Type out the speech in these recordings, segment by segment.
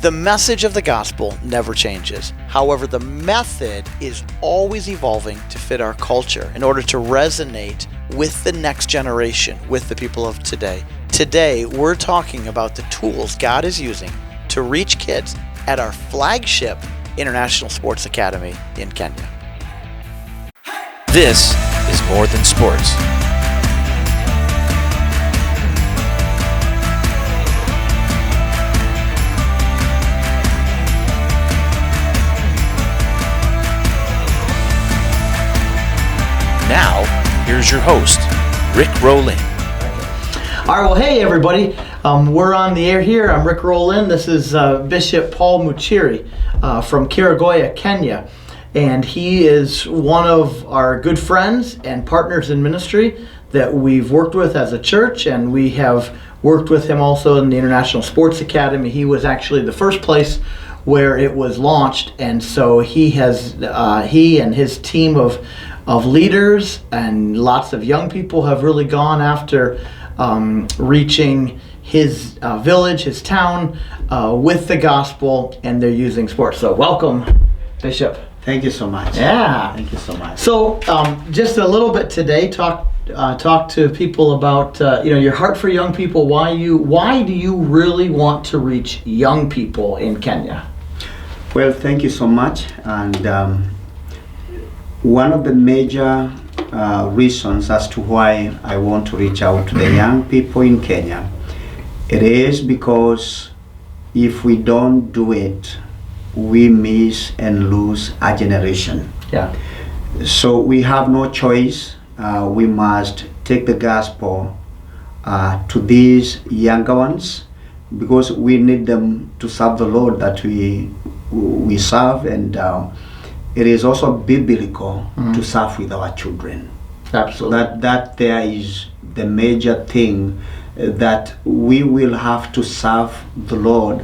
The message of the gospel never changes. However, the method is always evolving to fit our culture in order to resonate with the next generation, with the people of today. Today, we're talking about the tools God is using to reach kids at our flagship International Sports Academy in Kenya. This is More Than Sports. Now, here's your host, Rick Rowland. All right, well, hey, everybody. We're on the air here. I'm Rick Rowland. This is Bishop Paul Muchiri from Kerugoya, Kenya. And he is one of our good friends and partners in ministry that we've worked with as a church, and we have worked with him also in the International Sports Academy. He was actually the first place where it was launched, and so he and his team of leaders and lots of young people have really gone after reaching his village, his town, with the gospel, and they're using sports. So welcome, Bishop. Thank you so much. Yeah. Thank you so much. So just a little bit today, talk to people about your heart for young people. Why do you really want to reach young people in Kenya? Well, thank you so much. And one of the major reasons as to why I want to reach out to the young people in Kenya, it is because if we don't do it, we miss and lose a generation. Yeah. So we have no choice. We must take the gospel to these younger ones, because we need them to serve the Lord that we serve, and it is also biblical to serve with our children. Absolutely. That there is the major thing, that we will have to serve the Lord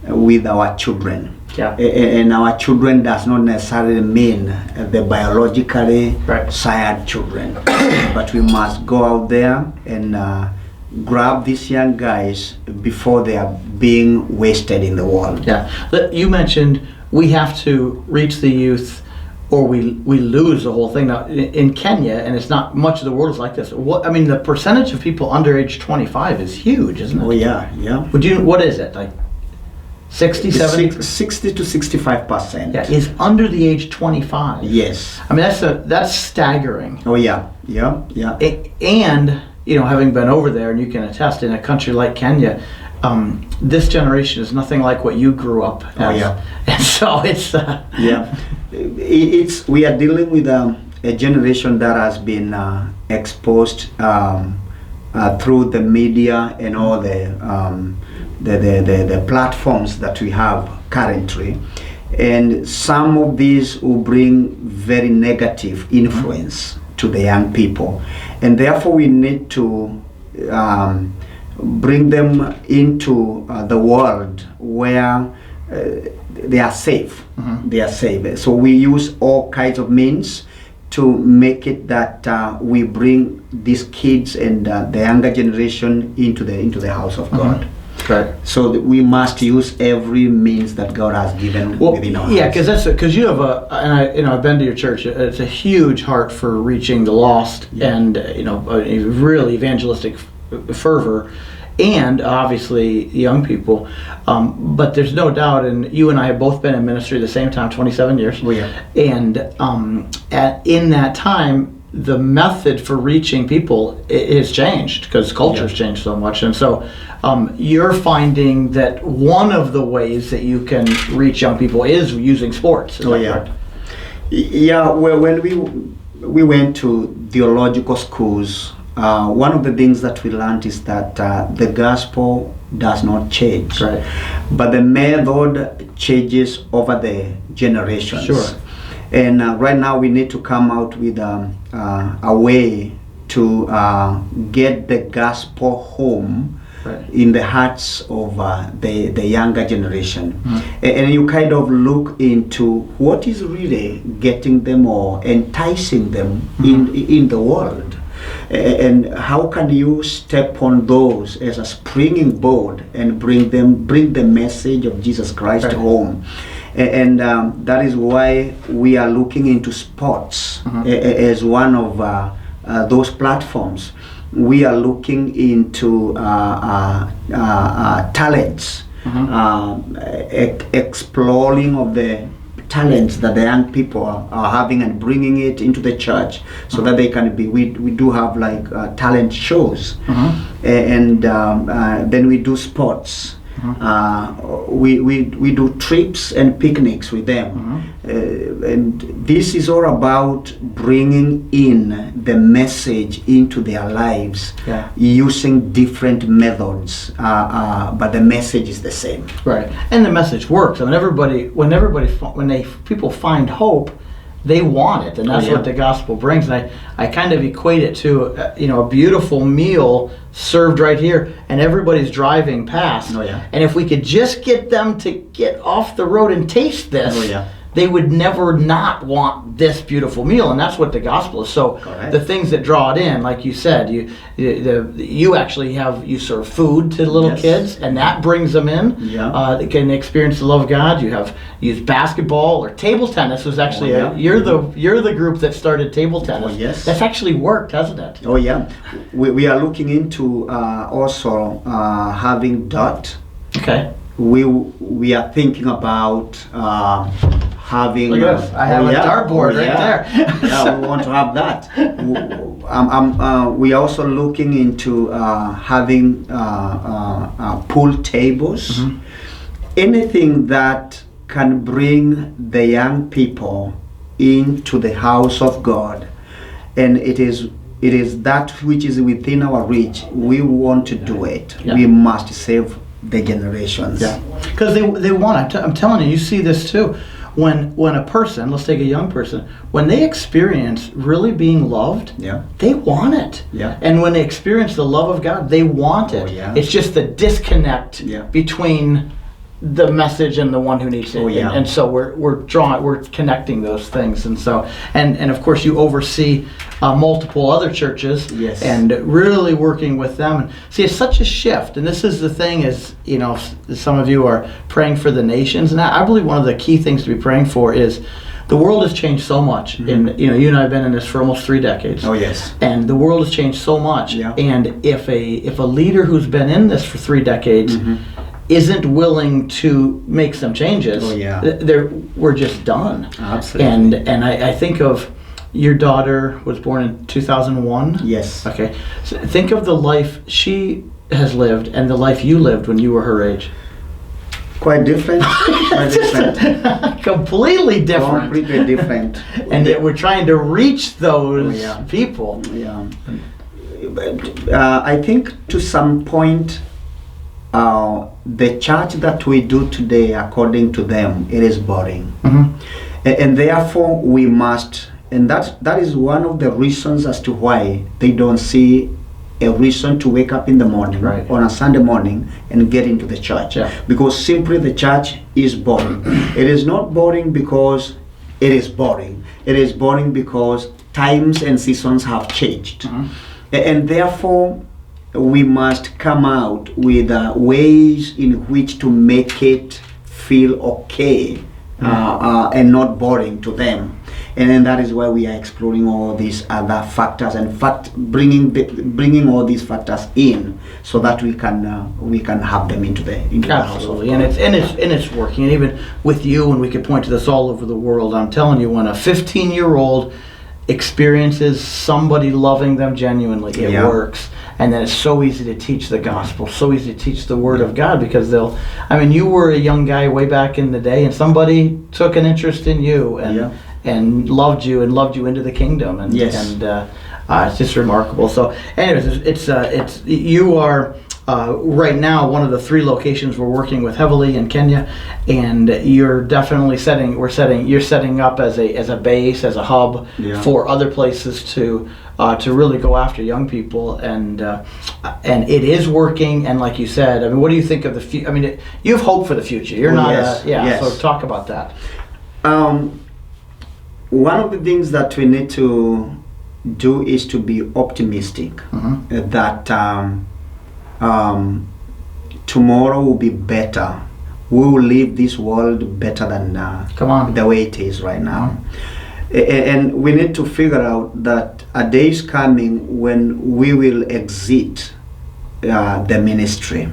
with our children. Yeah. And our children does not necessarily mean the biologically sired children, but we must go out there and grab these young guys before they are being wasted in the world. Yeah. You mentioned we have to reach the youth, or we lose the whole thing. Now, in Kenya, and it's not much of the world is like this. The percentage of people under age 25 is huge, isn't it? Oh yeah. What is it, like 60, 70? 60 to 65%. Yeah, is under the age 25. Yes. That's staggering. Oh yeah. And having been over there, and you can attest, in a country like Kenya, this generation is nothing like what you grew up as. Oh yeah. And so it's we are dealing with a generation that has been exposed through the media and all the platforms that we have currently, and some of these will bring very negative influence to the young people, and therefore we need to bring them into the world where they are safe. They are safe. So we use all kinds of means to make it that we bring these kids and the younger generation into the house of God. Right. So we must use every means that God has given within our yeah, hands. because you have I've been to your church. It's a huge heart for reaching the lost, and a really evangelistic fervor, and obviously young people. But there's no doubt, and you and I have both been in ministry at the same time, 27 years. Oh, yeah. And in that time, the method for reaching people has changed because culture has changed so much. And so you're finding that one of the ways that you can reach young people is using sports. Is that correct? Yeah, well, when we went to theological schools, one of the things that we learned is that the gospel does not change. Right. But the method changes over the generations. Sure. And right now we need to come out with a way to get the gospel home in the hearts of the younger generation. And you kind of look into what is really getting them or enticing them in the world. And how can you step on those as a springing board and bring the message of Jesus Christ Right. home? And that is why we are looking into sports as one of those platforms. We are looking into talents, exploring of the talents that the young people are having and bringing it into the church so that they can be. We do have like talent shows, and then we do sports. We do trips and picnics with them, and this is all about bringing in the message into their lives, using different methods, but the message is the same. Right, and the message works. I mean, when people find hope, they want it, and that's what the gospel brings. And I kind of equate it to a beautiful meal served right here, and everybody's driving past. And if we could just get them to get off the road and taste this, they would never not want this beautiful meal, and that's what the gospel is. So the things that draw it in, like you said, you actually serve food to little kids, and that brings them in. They can experience the love of God. You have used basketball or table tennis. Was actually you're the group that started table tennis. That's actually worked, hasn't it? We are looking into also having dot. We are thinking about having. Look at this. I have a dartboard right there. We want to have that. We are also looking into having pool tables. Anything that can bring the young people into the house of God, and it is that which is within our reach. We want to do it. We must save the generations. Because they want it. I'm telling you, you see this too. When a person, let's take a young person, when they experience really being loved, they want it. And when they experience the love of God, they want it. It's just the disconnect between the message and the one who needs it. And so we're connecting those things. And so and of course you oversee multiple other churches and really working with them. And see, it's such a shift. And this is the thing is, some of you are praying for the nations, and I believe one of the key things to be praying for is the world has changed so much. And you and I have been in this for almost 3 decades. And the world has changed so much. And if a leader who's been in this for 3 decades isn't willing to make some changes, we're just done. Absolutely. And I think of your daughter was born in 2001. Okay. So think of the life she has lived and the life you lived when you were her age. Quite different. Completely different. Completely different. And yet we're trying to reach those people. I think to some point, the church that we do today, according to them, it is boring, and therefore we must. And that is one of the reasons as to why they don't see a reason to wake up in the morning on a Sunday morning and get into the church, because simply the church is boring. It is not boring because it is boring. It is boring because times and seasons have changed, and therefore we must come out with ways in which to make it feel okay and not boring to them. And then that is why we are exploring all these other factors and bringing all these factors in, so that we can have them into the house. Absolutely, and it's working. And even with you, and we could point to this all over the world. I'm telling you, when a 15-year-old experiences somebody loving them genuinely, it works. And then it's so easy to teach the gospel, so easy to teach the word of God, because you were a young guy way back in the day, and somebody took an interest in you and loved you into the kingdom, and it's just remarkable. So anyways, it's you are right now one of the 3 locations we're working with heavily in Kenya, and you're definitely setting up as a base, as a hub for other places to really go after young people, and it is working. And like you said, what do you think of the future? You have hope for the future. You're so talk about that. One of the things that we need to do is to be optimistic that tomorrow will be better. We will leave this world better than the way it is right now. And we need to figure out that a day is coming when we will exit the ministry.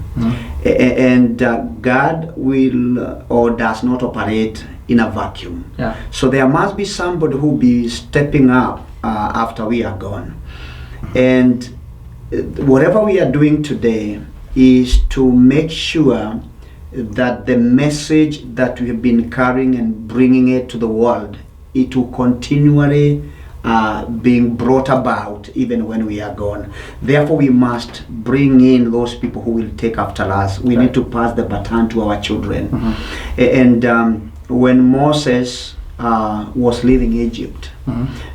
And God will or does not operate in a vacuum. So there must be somebody who will be stepping up after we are gone. And whatever we are doing today is to make sure that the message that we have been carrying and bringing it to the world, it will continually being brought about even when we are gone. Therefore, we must bring in those people who will take after us. We need to pass the baton to our children. And when Moses was leaving Egypt,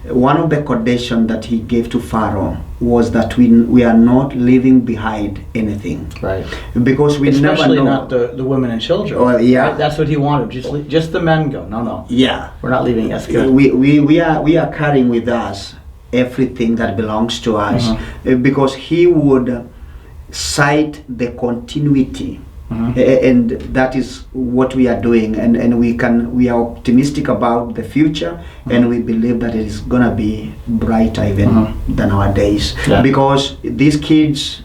one of the conditions that he gave to Pharaoh was that we are not leaving behind anything. Right. Because we especially never know. not the women and children. Oh, yeah. Right? That's what he wanted. Just the men go. No. Yeah. We're not leaving. That's good. We are carrying with us everything that belongs to us, because he would cite the continuity. And that is what we are doing, and we are optimistic about the future, and we believe that it is gonna be brighter even than our days, because these kids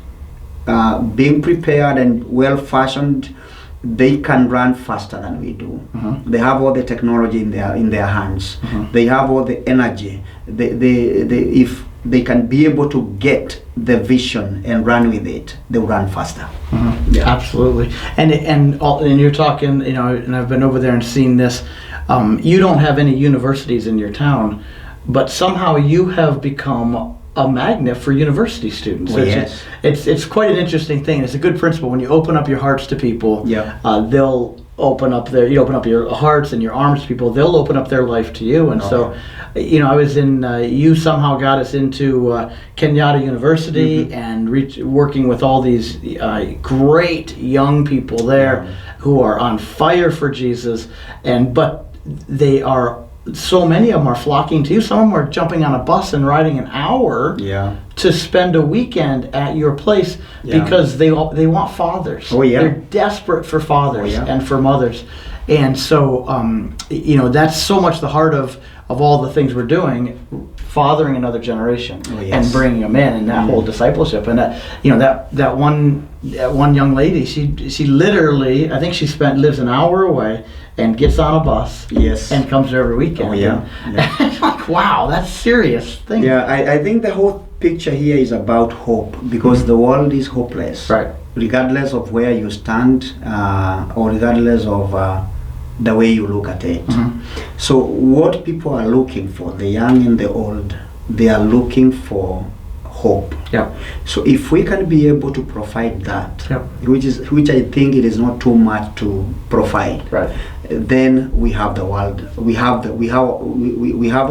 being prepared and well fashioned, they can run faster than we do. They have all the technology in their hands. They have all the energy. If they can be able to get the vision and run with it, they will run faster. Absolutely. And you're talking, and I've been over there and seen this. You don't have any universities in your town, but somehow you have become a magnet for university students. Well, yes. It's quite an interesting thing. It's a good principle. When you open up your hearts to people, they'll open up you open up your hearts and your arms to people, they'll open up their life to you. And so, I was in, you somehow got us into Kenyatta University and working with all these great young people there who are on fire for Jesus. But they are, so many of them are flocking to you. Some of them are jumping on a bus and riding an hour to spend a weekend at your place because they want fathers. They're desperate for fathers and for mothers. And so, that's so much the heart of all the things we're doing, fathering another generation and bringing them in, and that whole discipleship. And that one young lady, she literally, I think lives an hour away and gets on a bus and comes there every weekend. It's like, wow, that's serious thing. I think the whole picture here is about hope, because the world is hopeless. Right. Regardless of where you stand, or regardless of the way you look at it. So what people are looking for, the young and the old, they are looking for hope. So if we can be able to provide that, which I think it is not too much to provide, then we have the world. We have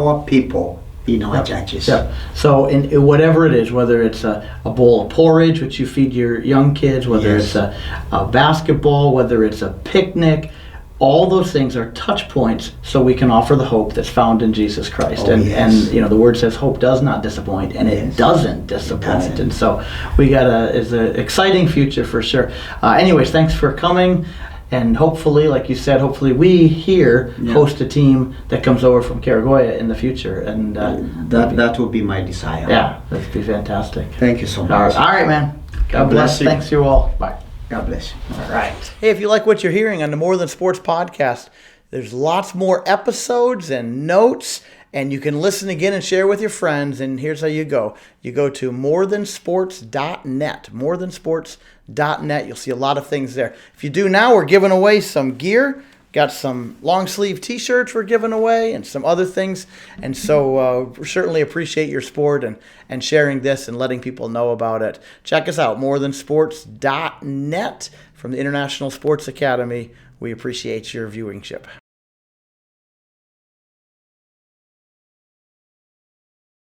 our people in our churches. So in whatever it is, whether it's a bowl of porridge which you feed your young kids, whether it's a basketball, whether it's a picnic, all those things are touch points so we can offer the hope that's found in Jesus Christ. And the word says hope does not disappoint, and it doesn't disappoint. And so we got it's an exciting future for sure. Anyways, thanks for coming. And hopefully, like you said, we here host a team that comes over from Kerugoya in the future. And that would be my desire. Yeah, that'd be fantastic. Thank you so much. All right, man. God bless you. Thanks you all. Bye. God bless you. All right. Hey, if you like what you're hearing on the More Than Sports podcast, there's lots more episodes and notes, and you can listen again and share with your friends. And here's how you go. You go to morethansports.net. Morethansports.net. You'll see a lot of things there. If you do now, we're giving away some gear. Got some long sleeve t-shirts we're giving away and some other things. And so we certainly appreciate your support and sharing this and letting people know about it. Check us out, morethansports.net from the International Sports Academy. We appreciate your viewership.